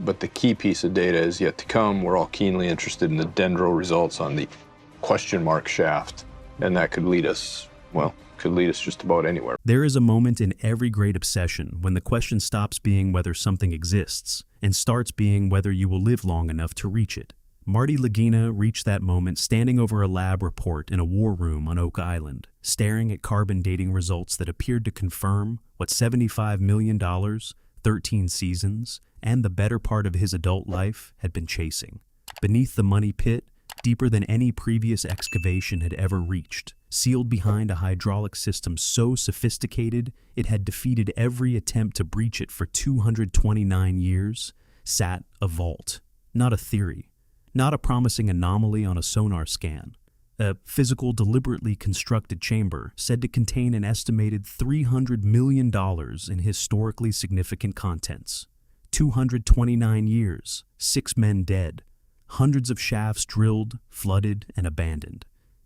But the key piece of data is yet to come. We're all keenly interested in the dendral results on the question mark shaft, and that could lead us, well, could lead us just about anywhere. There is a moment in every great obsession when the question stops being whether something exists and starts being whether you will live long enough to reach it. Marty Lagina reached that moment standing over a lab report in a war room on Oak Island, staring at carbon dating results that appeared to confirm what $75 million, 13 seasons, and the better part of his adult life had been chasing. Beneath the money pit, deeper than any previous excavation had ever reached, sealed behind a hydraulic system so sophisticated it had defeated every attempt to breach it for 229 years, sat a vault, not a theory, not a promising anomaly on a sonar scan, a physical, deliberately constructed chamber said to contain an estimated $300 million in historically significant contents. 229 years, 6 men dead, hundreds of shafts drilled, flooded, and abandoned.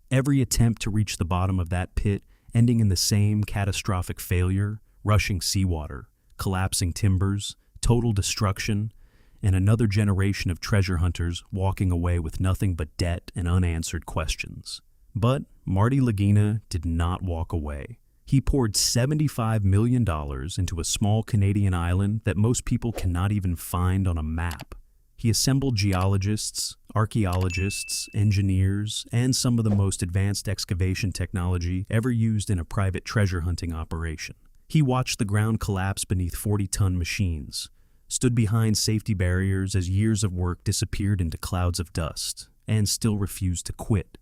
Every attempt to reach the bottom of that pit ending in the same catastrophic failure, rushing seawater, collapsing timbers, total destruction, and another generation of treasure hunters walking away with nothing but debt and unanswered questions. But Marty Lagina did not walk away. He poured $75 million into a small Canadian island that most people cannot even find on a map. He assembled geologists, archaeologists, engineers, and some of the most advanced excavation technology ever used in a private treasure hunting operation. He watched the ground collapse beneath 40-ton machines, stood behind safety barriers as years of work disappeared into clouds of dust, and still refused to quit.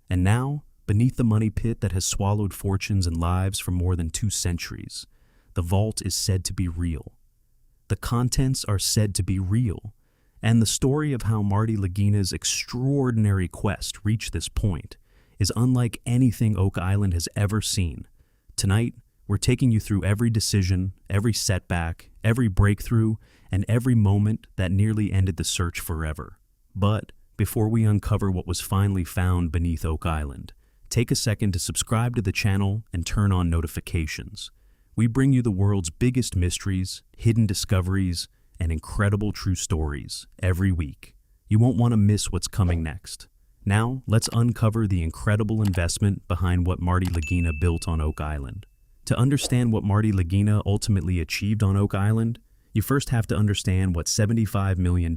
And now, beneath the money pit that has swallowed fortunes and lives for more than 2 centuries, the vault is said to be real. The contents are said to be real, and the story of how Marty Lagina's extraordinary quest reached this point is unlike anything Oak Island has ever seen. Tonight, we're taking you through every decision, every setback, every breakthrough, and every moment that nearly ended the search forever. But before we uncover what was finally found beneath Oak Island, take a second to subscribe to the channel and turn on notifications. We bring you the world's biggest mysteries, hidden discoveries, and incredible true stories every week. You won't want to miss what's coming next. Now, let's uncover the incredible investment behind what Marty Lagina built on Oak Island. To understand what Marty Lagina ultimately achieved on Oak Island, you first have to understand what $75 million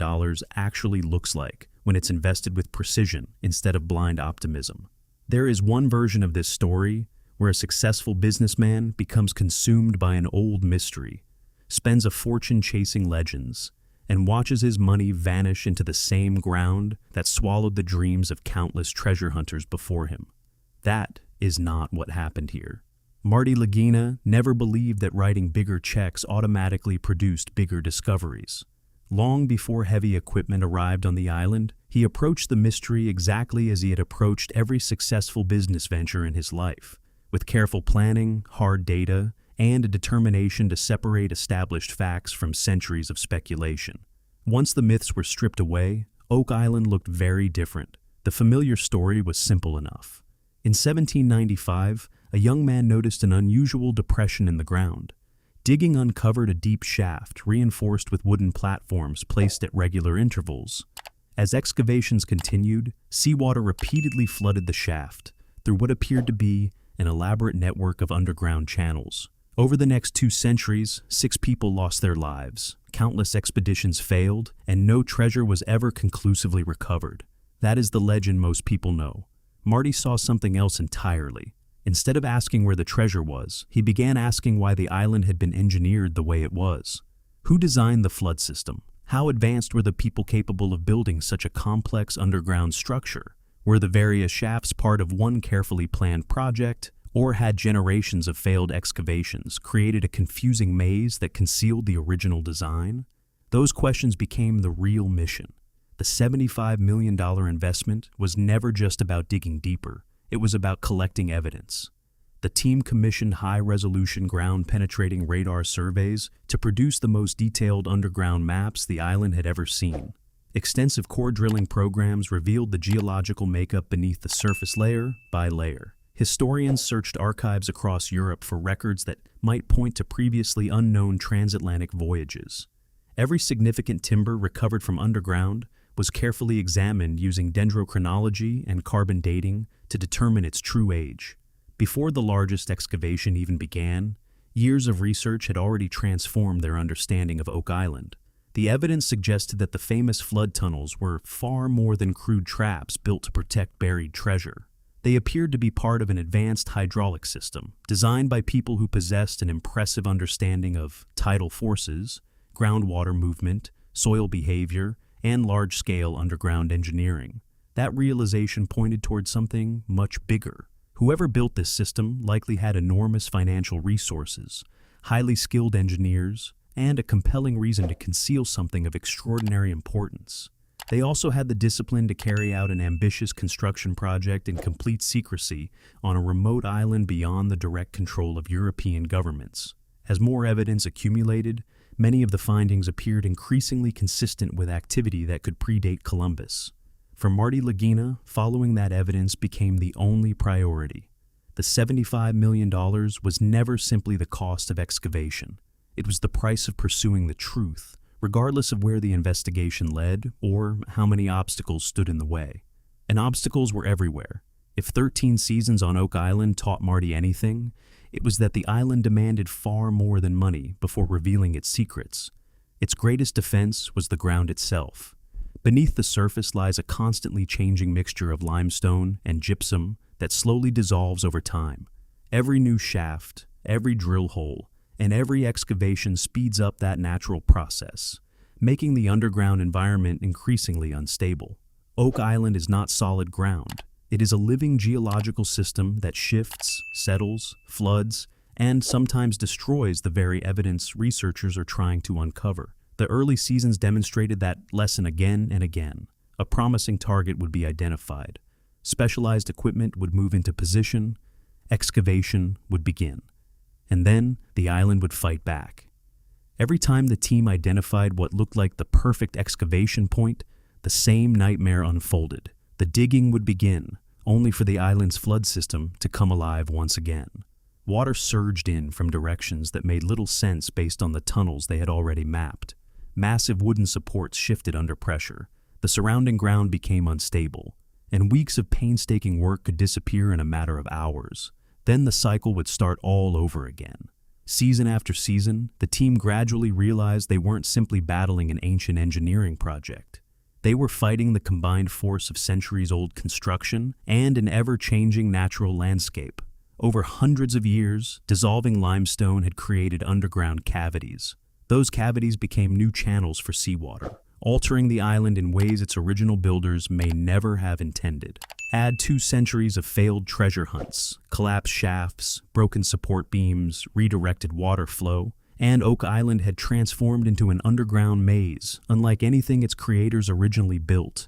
actually looks like when it's invested with precision instead of blind optimism. There is one version of this story where a successful businessman becomes consumed by an old mystery, spends a fortune chasing legends, and watches his money vanish into the same ground that swallowed the dreams of countless treasure hunters before him. That is not what happened here. Marty Lagina never believed that writing bigger checks automatically produced bigger discoveries. Long before heavy equipment arrived on the island, he approached the mystery exactly as he had approached every successful business venture in his life, with careful planning, hard data, and a determination to separate established facts from centuries of speculation. Once the myths were stripped away, Oak Island looked very different. The familiar story was simple enough. In 1795, a young man noticed an unusual depression in the ground. Digging uncovered a deep shaft reinforced with wooden platforms placed at regular intervals. As excavations continued, seawater repeatedly flooded the shaft through what appeared to be an elaborate network of underground channels. Over the next 2 centuries, 6 people lost their lives, countless expeditions failed, and no treasure was ever conclusively recovered. That is the legend most people know. Marty saw something else entirely. Instead of asking where the treasure was, he began asking why the island had been engineered the way it was. Who designed the flood system? How advanced were the people capable of building such a complex underground structure? Were the various shafts part of one carefully planned project, or had generations of failed excavations created a confusing maze that concealed the original design? Those questions became the real mission. The $75 million investment was never just about digging deeper. It was about collecting evidence. The team commissioned high-resolution ground-penetrating radar surveys to produce the most detailed underground maps the island had ever seen. Extensive core drilling programs revealed the geological makeup beneath the surface layer by layer. Historians searched archives across Europe for records that might point to previously unknown transatlantic voyages. Every significant timber recovered from underground was carefully examined using dendrochronology and carbon dating to determine its true age. Before the largest excavation even began, years of research had already transformed their understanding of Oak Island. The evidence suggested that the famous flood tunnels were far more than crude traps built to protect buried treasure. They appeared to be part of an advanced hydraulic system, designed by people who possessed an impressive understanding of tidal forces, groundwater movement, soil behavior, and large-scale underground engineering. That realization pointed toward something much bigger. Whoever built this system likely had enormous financial resources, highly skilled engineers, and a compelling reason to conceal something of extraordinary importance. They also had the discipline to carry out an ambitious construction project in complete secrecy on a remote island beyond the direct control of European governments. As more evidence accumulated, many of the findings appeared increasingly consistent with activity that could predate Columbus. For Marty Lagina, following that evidence became the only priority. The $75 million was never simply the cost of excavation. It was the price of pursuing the truth, regardless of where the investigation led or how many obstacles stood in the way. And obstacles were everywhere. If 13 seasons on Oak Island taught Marty anything, it was that the island demanded far more than money before revealing its secrets. Its greatest defense was the ground itself. Beneath the surface lies a constantly changing mixture of limestone and gypsum that slowly dissolves over time. Every new shaft, every drill hole, and every excavation speeds up that natural process, making the underground environment increasingly unstable. Oak Island is not solid ground. It is a living geological system that shifts, settles, floods, and sometimes destroys the very evidence researchers are trying to uncover. The early seasons demonstrated that lesson again and again. A promising target would be identified. Specialized equipment would move into position. Excavation would begin. And then the island would fight back. Every time the team identified what looked like the perfect excavation point, the same nightmare unfolded. The digging would begin, only for the island's flood system to come alive once again. Water surged in from directions that made little sense based on the tunnels they had already mapped. Massive wooden supports shifted under pressure. The surrounding ground became unstable, and weeks of painstaking work could disappear in a matter of hours. Then the cycle would start all over again. Season after season, the team gradually realized they weren't simply battling an ancient engineering project. They were fighting the combined force of centuries-old construction and an ever-changing natural landscape. Over hundreds of years, dissolving limestone had created underground cavities. Those cavities became new channels for seawater, altering the island in ways its original builders may never have intended. Add 2 centuries of failed treasure hunts, collapsed shafts, broken support beams, redirected water flow, and Oak Island had transformed into an underground maze, unlike anything its creators originally built.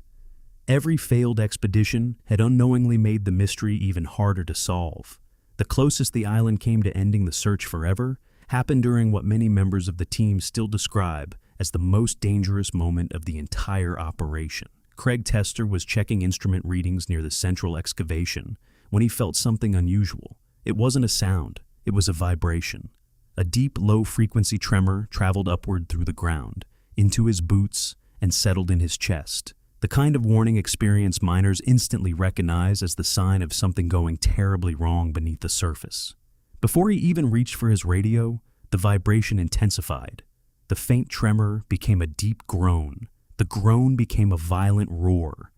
Every failed expedition had unknowingly made the mystery even harder to solve. The closest the island came to ending the search forever happened during what many members of the team still describe as the most dangerous moment of the entire operation. Craig Tester was checking instrument readings near the central excavation when he felt something unusual. It wasn't a sound, it was a vibration. A deep, low-frequency tremor traveled upward through the ground, into his boots, and settled in his chest. The kind of warning experience miners instantly recognize as the sign of something going terribly wrong beneath the surface. Before he even reached for his radio, the vibration intensified. The faint tremor became a deep groan. The groan became a violent roar.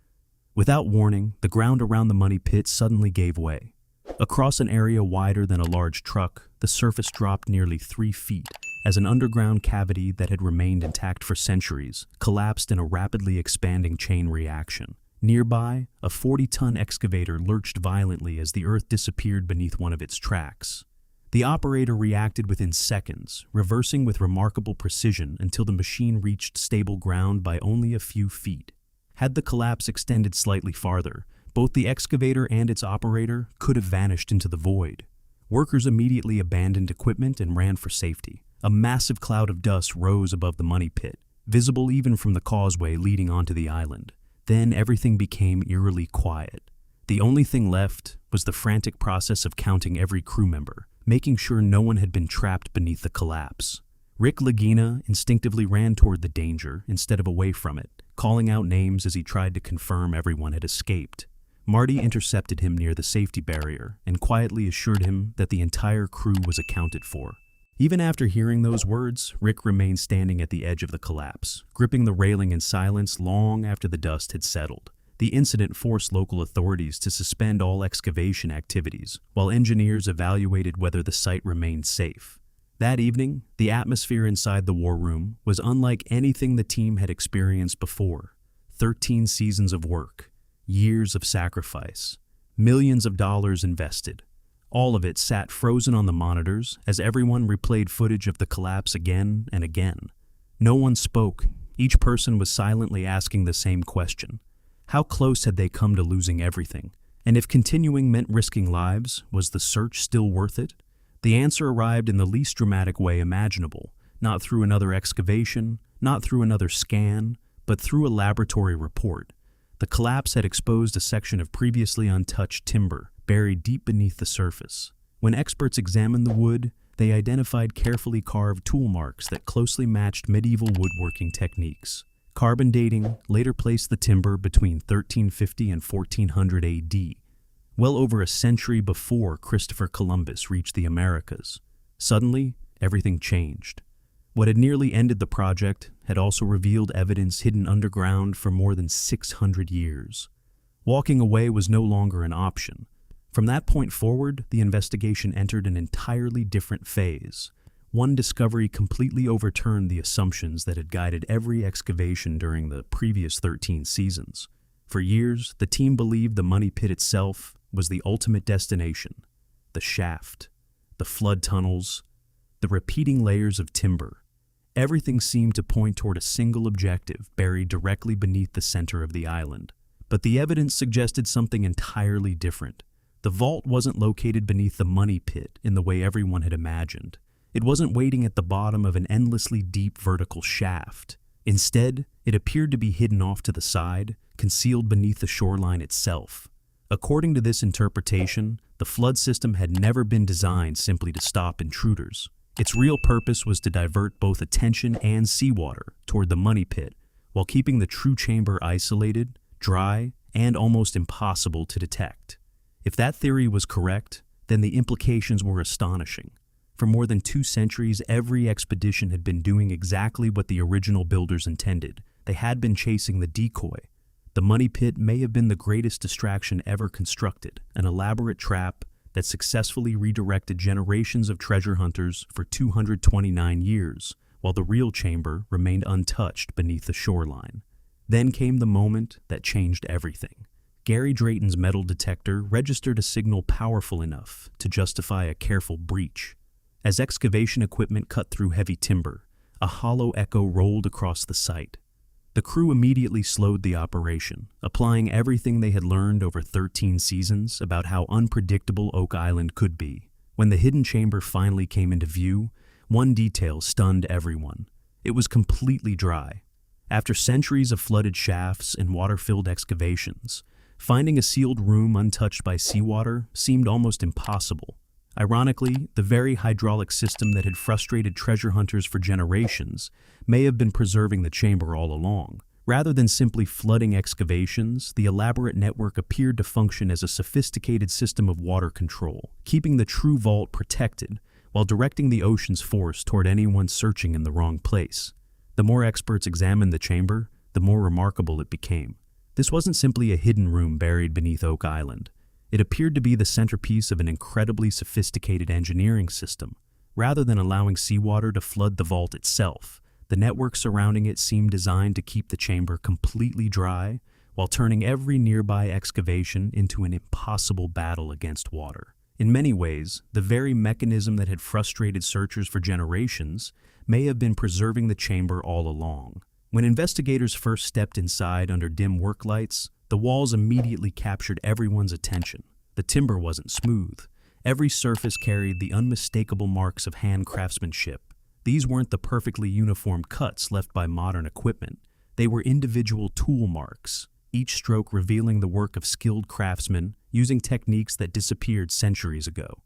Without warning, the ground around the money pit suddenly gave way. Across an area wider than a large truck, the surface dropped nearly 3 feet as an underground cavity that had remained intact for centuries collapsed in a rapidly expanding chain reaction. Nearby, a 40-ton excavator lurched violently as the earth disappeared beneath one of its tracks. The operator reacted within seconds, reversing with remarkable precision until the machine reached stable ground by only a few feet. Had the collapse extended slightly farther, both the excavator and its operator could have vanished into the void. Workers immediately abandoned equipment and ran for safety. A massive cloud of dust rose above the money pit, visible even from the causeway leading onto the island. Then everything became eerily quiet. The only thing left was the frantic process of counting every crew member, making sure no one had been trapped beneath the collapse. Rick Lagina instinctively ran toward the danger instead of away from it, calling out names as he tried to confirm everyone had escaped. Marty intercepted him near the safety barrier and quietly assured him that the entire crew was accounted for. Even after hearing those words, Rick remained standing at the edge of the collapse, gripping the railing in silence long after the dust had settled. The incident forced local authorities to suspend all excavation activities, while engineers evaluated whether the site remained safe. That evening, the atmosphere inside the war room was unlike anything the team had experienced before. 13 seasons of work, years of sacrifice, millions of dollars invested. All of it sat frozen on the monitors as everyone replayed footage of the collapse again and again. No one spoke. Each person was silently asking the same question. How close had they come to losing everything? And if continuing meant risking lives, was the search still worth it? The answer arrived in the least dramatic way imaginable, not through another excavation, not through another scan, but through a laboratory report. The collapse had exposed a section of previously untouched timber, buried deep beneath the surface. When experts examined the wood, they identified carefully carved tool marks that closely matched medieval woodworking techniques. Carbon dating later placed the timber between 1350 and 1400 AD, well over a century before Christopher Columbus reached the Americas. Suddenly, everything changed. What had nearly ended the project had also revealed evidence hidden underground for more than 600 years. Walking away was no longer an option. From that point forward, the investigation entered an entirely different phase. One discovery completely overturned the assumptions that had guided every excavation during the previous 13 seasons. For years, the team believed the money pit itself was the ultimate destination. The shaft, the flood tunnels, the repeating layers of timber. Everything seemed to point toward a single objective buried directly beneath the center of the island. But the evidence suggested something entirely different. The vault wasn't located beneath the money pit in the way everyone had imagined. It wasn't waiting at the bottom of an endlessly deep vertical shaft. Instead, it appeared to be hidden off to the side, concealed beneath the shoreline itself. According to this interpretation, the flood system had never been designed simply to stop intruders. Its real purpose was to divert both attention and seawater toward the money pit, while keeping the true chamber isolated, dry, and almost impossible to detect. If that theory was correct, then the implications were astonishing. For more than 2 centuries, every expedition had been doing exactly what the original builders intended. They had been chasing the decoy. The money pit may have been the greatest distraction ever constructed, an elaborate trap that successfully redirected generations of treasure hunters for 229 years, while the real chamber remained untouched beneath the shoreline. Then came the moment that changed everything. Gary Drayton's metal detector registered a signal powerful enough to justify a careful breach. As excavation equipment cut through heavy timber, a hollow echo rolled across the site. The crew immediately slowed the operation, applying everything they had learned over 13 seasons about how unpredictable Oak Island could be. When the hidden chamber finally came into view, one detail stunned everyone. It was completely dry. After centuries of flooded shafts and water-filled excavations, finding a sealed room untouched by seawater seemed almost impossible. Ironically, the very hydraulic system that had frustrated treasure hunters for generations may have been preserving the chamber all along. Rather than simply flooding excavations, the elaborate network appeared to function as a sophisticated system of water control, keeping the true vault protected while directing the ocean's force toward anyone searching in the wrong place. The more experts examined the chamber, the more remarkable it became. This wasn't simply a hidden room buried beneath Oak Island. It appeared to be the centerpiece of an incredibly sophisticated engineering system. Rather than allowing seawater to flood the vault itself, the network surrounding it seemed designed to keep the chamber completely dry while turning every nearby excavation into an impossible battle against water. In many ways, the very mechanism that had frustrated searchers for generations may have been preserving the chamber all along. When investigators first stepped inside under dim work lights, the walls immediately captured everyone's attention. The timber wasn't smooth. Every surface carried the unmistakable marks of hand craftsmanship. These weren't the perfectly uniform cuts left by modern equipment. They were individual tool marks, each stroke revealing the work of skilled craftsmen using techniques that disappeared centuries ago.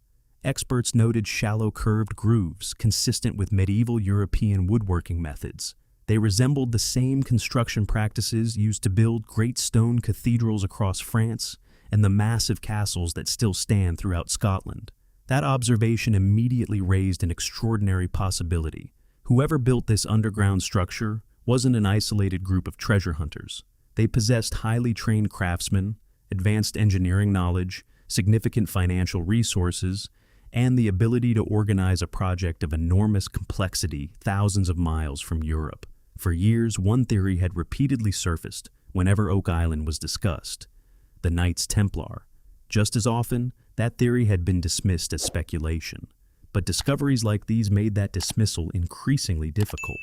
Experts noted shallow curved grooves consistent with medieval European woodworking methods. They resembled the same construction practices used to build great stone cathedrals across France and the massive castles that still stand throughout Scotland. That observation immediately raised an extraordinary possibility. Whoever built this underground structure wasn't an isolated group of treasure hunters. They possessed highly trained craftsmen, advanced engineering knowledge, significant financial resources, and the ability to organize a project of enormous complexity thousands of miles from Europe. For years, one theory had repeatedly surfaced whenever Oak Island was discussed: the Knights Templar. Just as often, that theory had been dismissed as speculation. But discoveries like these made that dismissal increasingly difficult.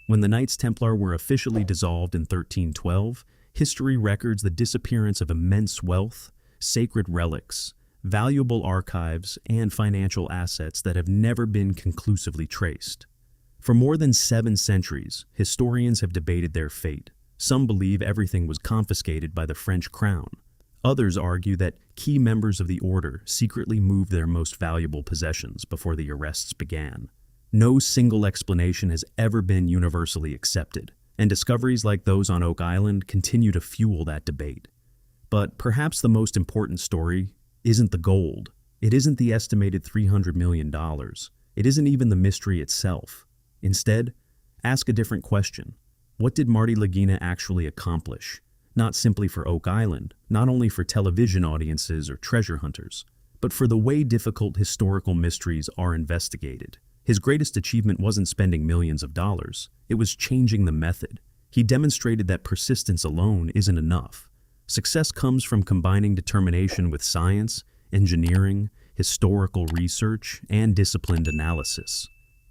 When the Knights Templar were officially dissolved in 1312, history records the disappearance of immense wealth, sacred relics, valuable archives, and financial assets that have never been conclusively traced. For more than 7 centuries, historians have debated their fate. Some believe everything was confiscated by the French crown. Others argue that key members of the order secretly moved their most valuable possessions before the arrests began. No single explanation has ever been universally accepted, and discoveries like those on Oak Island continue to fuel that debate. But perhaps the most important story isn't the gold. It isn't the estimated $300 million. It isn't even the mystery itself. Instead, ask a different question. What did Marty Lagina actually accomplish? Not simply for Oak Island, not only for television audiences or treasure hunters, but for the way difficult historical mysteries are investigated. His greatest achievement wasn't spending millions of dollars. It was changing the method. He demonstrated that persistence alone isn't enough. Success comes from combining determination with science, engineering, historical research, and disciplined analysis.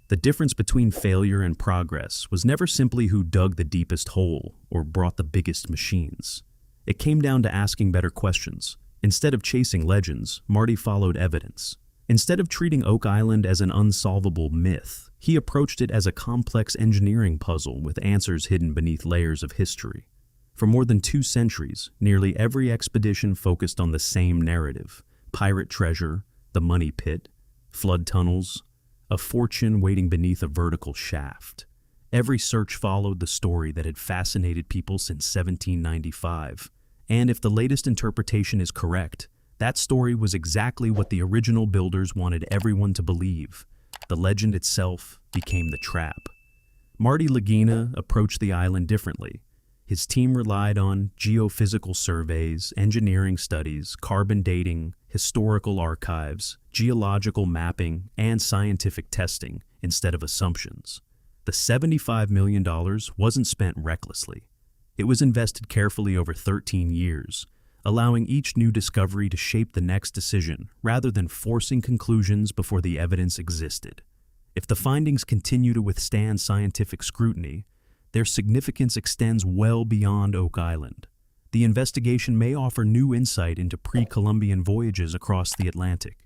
The difference between failure and progress was never simply who dug the deepest hole or brought the biggest machines. It came down to asking better questions. Instead of chasing legends, Marty followed evidence. Instead of treating Oak Island as an unsolvable myth, he approached it as a complex engineering puzzle with answers hidden beneath layers of history. For more than 2 centuries, nearly every expedition focused on the same narrative: pirate treasure, the money pit, flood tunnels, a fortune waiting beneath a vertical shaft. Every search followed the story that had fascinated people since 1795. And if the latest interpretation is correct, that story was exactly what the original builders wanted everyone to believe. The legend itself became the trap. Marty Lagina approached the island differently. His team relied on geophysical surveys, engineering studies, carbon dating, historical archives, geological mapping, and scientific testing instead of assumptions. The $75 million wasn't spent recklessly. It was invested carefully over 13 years, allowing each new discovery to shape the next decision rather than forcing conclusions before the evidence existed. If the findings continue to withstand scientific scrutiny, their significance extends well beyond Oak Island. The investigation may offer new insight into pre-Columbian voyages across the Atlantic.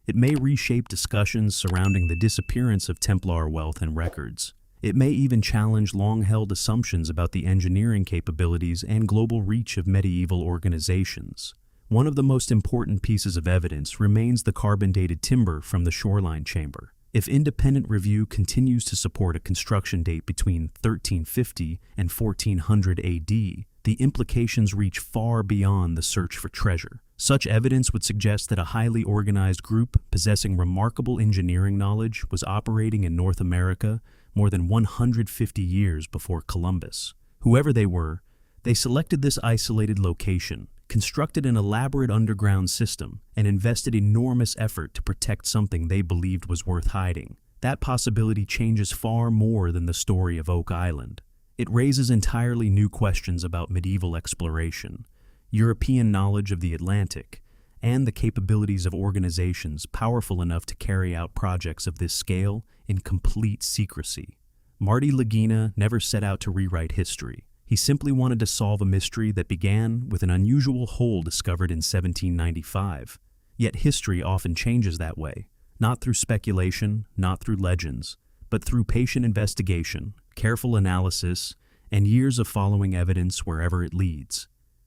It may reshape discussions surrounding the disappearance of Templar wealth and records. It may even challenge long-held assumptions about the engineering capabilities and global reach of medieval organizations. One of the most important pieces of evidence remains the carbon-dated timber from the shoreline chamber. If independent review continues to support a construction date between 1350 and 1400 AD, the implications reach far beyond the search for treasure. Such evidence would suggest that a highly organized group possessing remarkable engineering knowledge was operating in North America more than 150 years before Columbus. Whoever they were, they selected this isolated location, constructed an elaborate underground system, and invested enormous effort to protect something they believed was worth hiding. That possibility changes far more than the story of Oak Island. It raises entirely new questions about medieval exploration, European knowledge of the Atlantic, and the capabilities of organizations powerful enough to carry out projects of this scale in complete secrecy. Marty Lagina never set out to rewrite history. He simply wanted to solve a mystery that began with an unusual hole discovered in 1795. Yet history often changes that way, not through speculation, not through legends, but through patient investigation, careful analysis, and years of following evidence wherever it leads.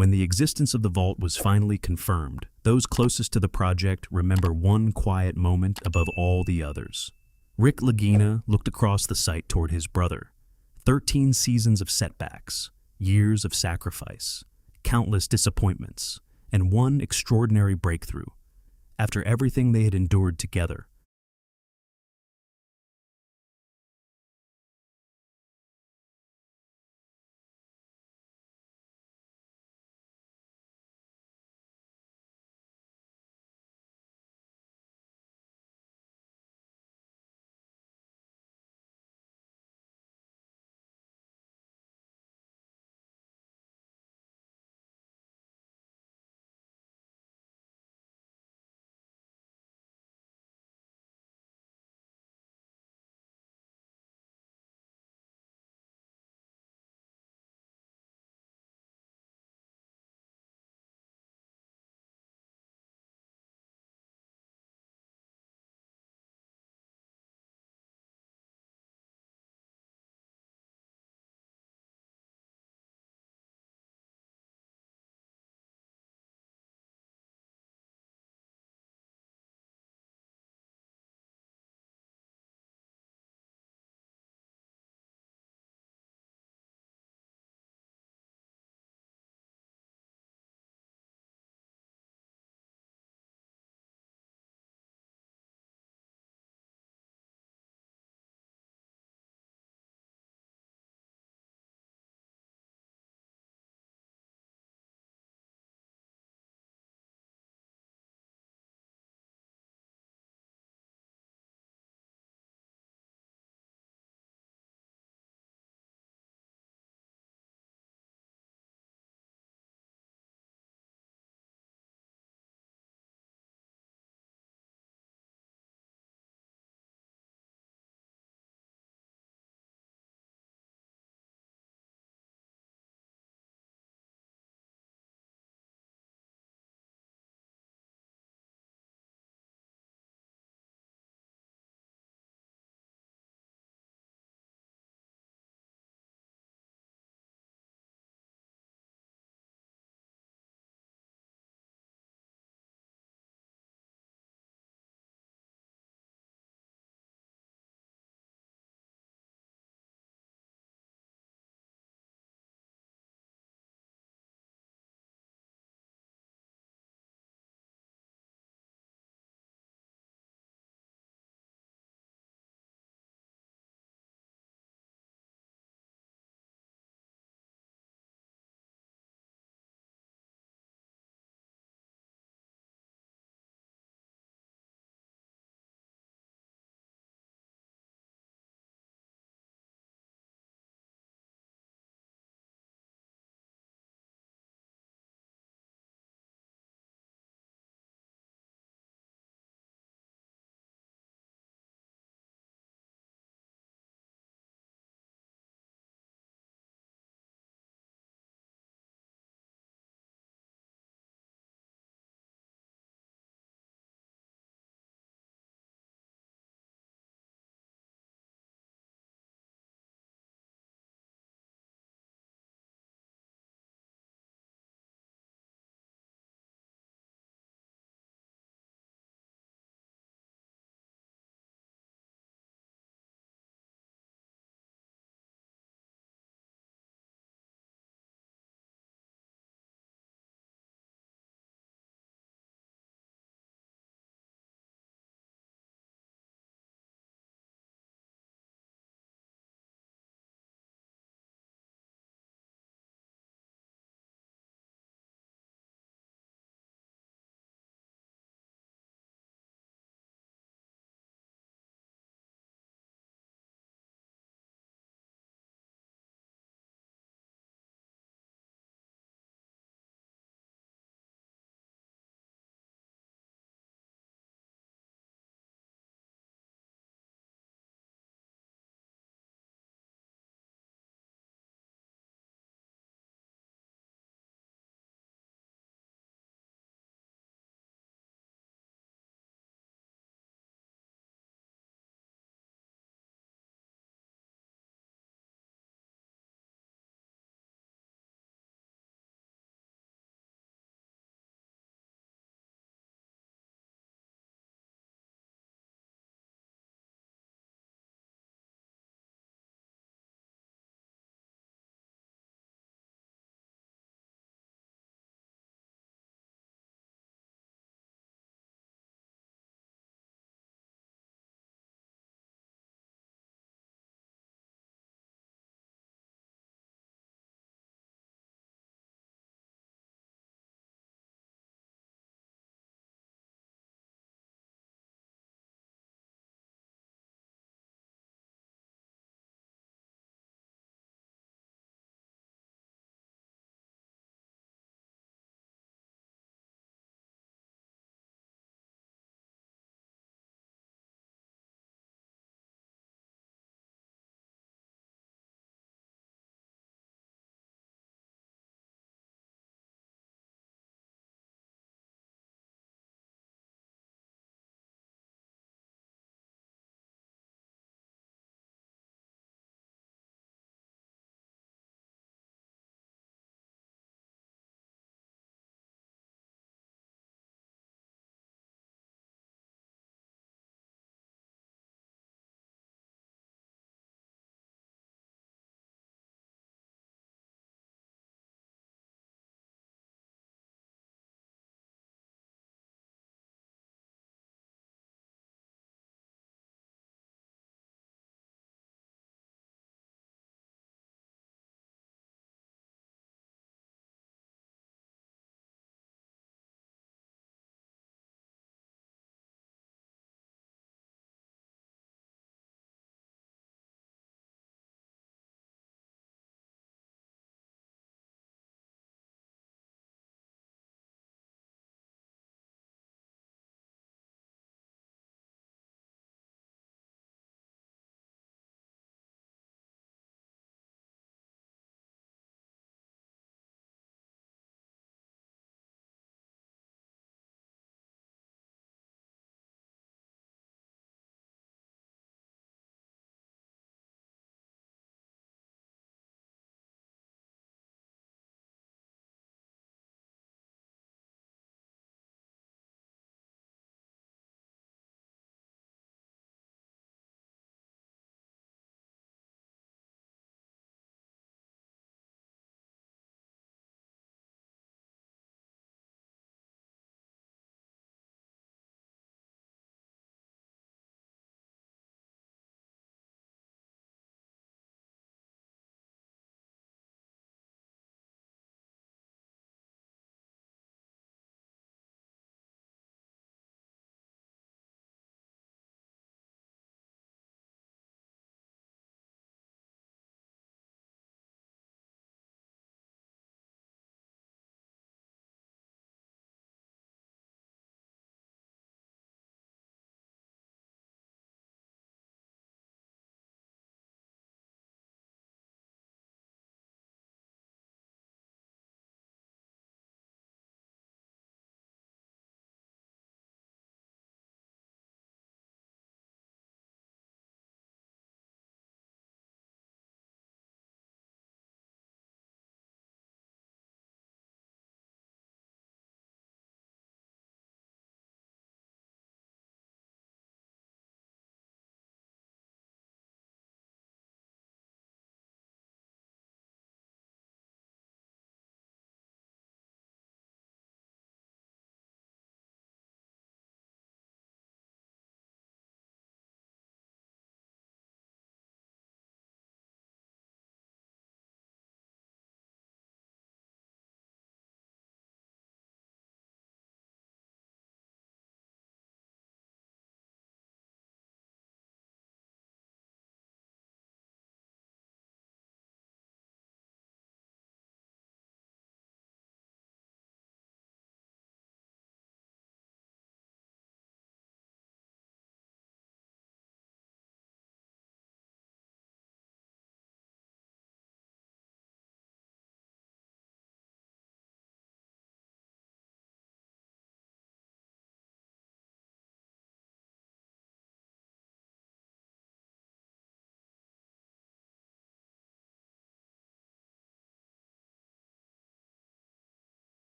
When the existence of the vault was finally confirmed, those closest to the project remember one quiet moment above all the others. Rick Lagina looked across the site toward his brother. 13 seasons of setbacks, years of sacrifice, countless disappointments, and one extraordinary breakthrough. After everything they had endured together,